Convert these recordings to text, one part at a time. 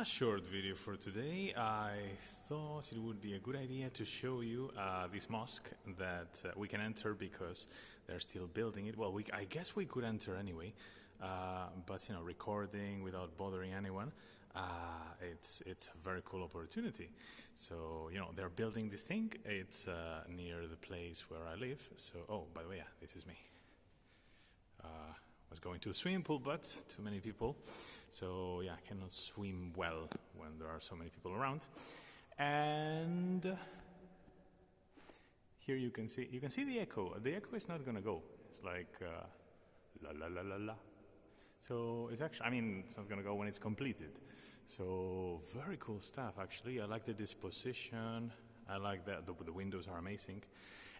A short video for today. I thought it would be a good idea to show you this mosque that we can enter because they're still building it. Well, I guess we could enter anyway, but recording without bothering anyone, it's a very cool opportunity. So they're building this thing. It's near the place where I live. So by the way, yeah, this is me. Was going to the swimming pool, but too many people, so yeah, I cannot swim well when there are so many people around. And here you can see the echo. The echo is not gonna go. It's like la la la la la. So it's actually, it's not gonna go when it's completed. So very cool stuff. Actually, I like the disposition. I like that the windows are amazing.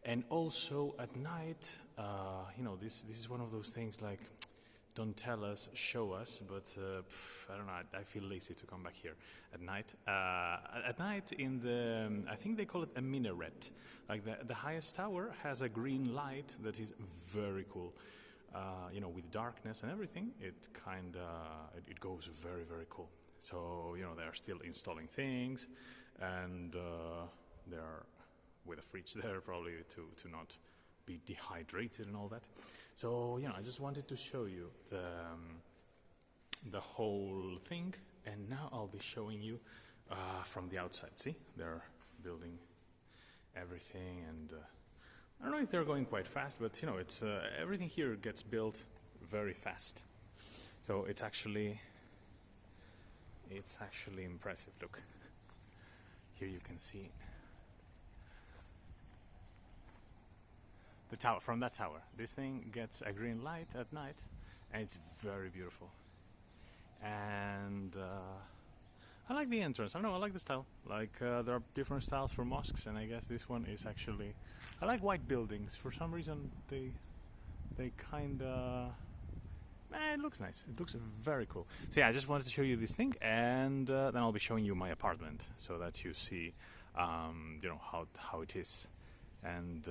And also at night, this is one of those things like, don't tell us, show us, but I don't know, I feel lazy to come back here at night. At night in the, I think they call it a minaret, like the highest tower has a green light that is very cool. With darkness and everything, it goes very, very cool. So, they are still installing things, and they are with a fridge there probably to not be dehydrated and all that. So I just wanted to show you the whole thing, and now I'll be showing you from the outside. See, they're building everything, and I don't know if they're going quite fast, but it's everything here gets built very fast. So it's actually impressive. Look, here you can see the tower. From that tower, this thing gets a green light at night, and it's very beautiful. And I like the entrance. I don't know, I like the style. Like there are different styles for mosques, and I guess this one is actually, I like white buildings. For some reason they kinda, it looks nice. It looks very cool. So yeah, I just wanted to show you this thing, and then I'll be showing you my apartment so that you see how it is, and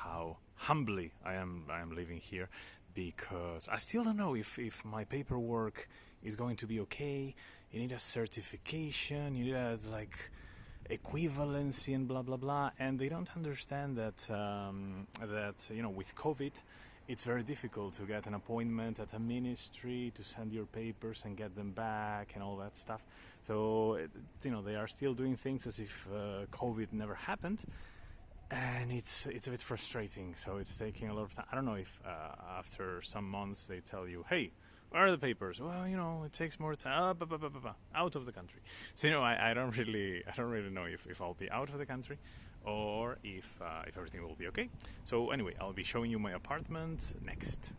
how humbly I am living here, because I still don't know if my paperwork is going to be okay. You need a certification, you need a equivalency and blah blah blah, and they don't understand that with COVID it's very difficult to get an appointment at a ministry, to send your papers and get them back and all that stuff. So they are still doing things as if COVID never happened. And it's a bit frustrating, so it's taking a lot of time. I don't know if after some months they tell you, hey, where are the papers? Well, it takes more time. Out of the country. So I don't really know if I'll be out of the country or if everything will be okay. So anyway, I'll be showing you my apartment next.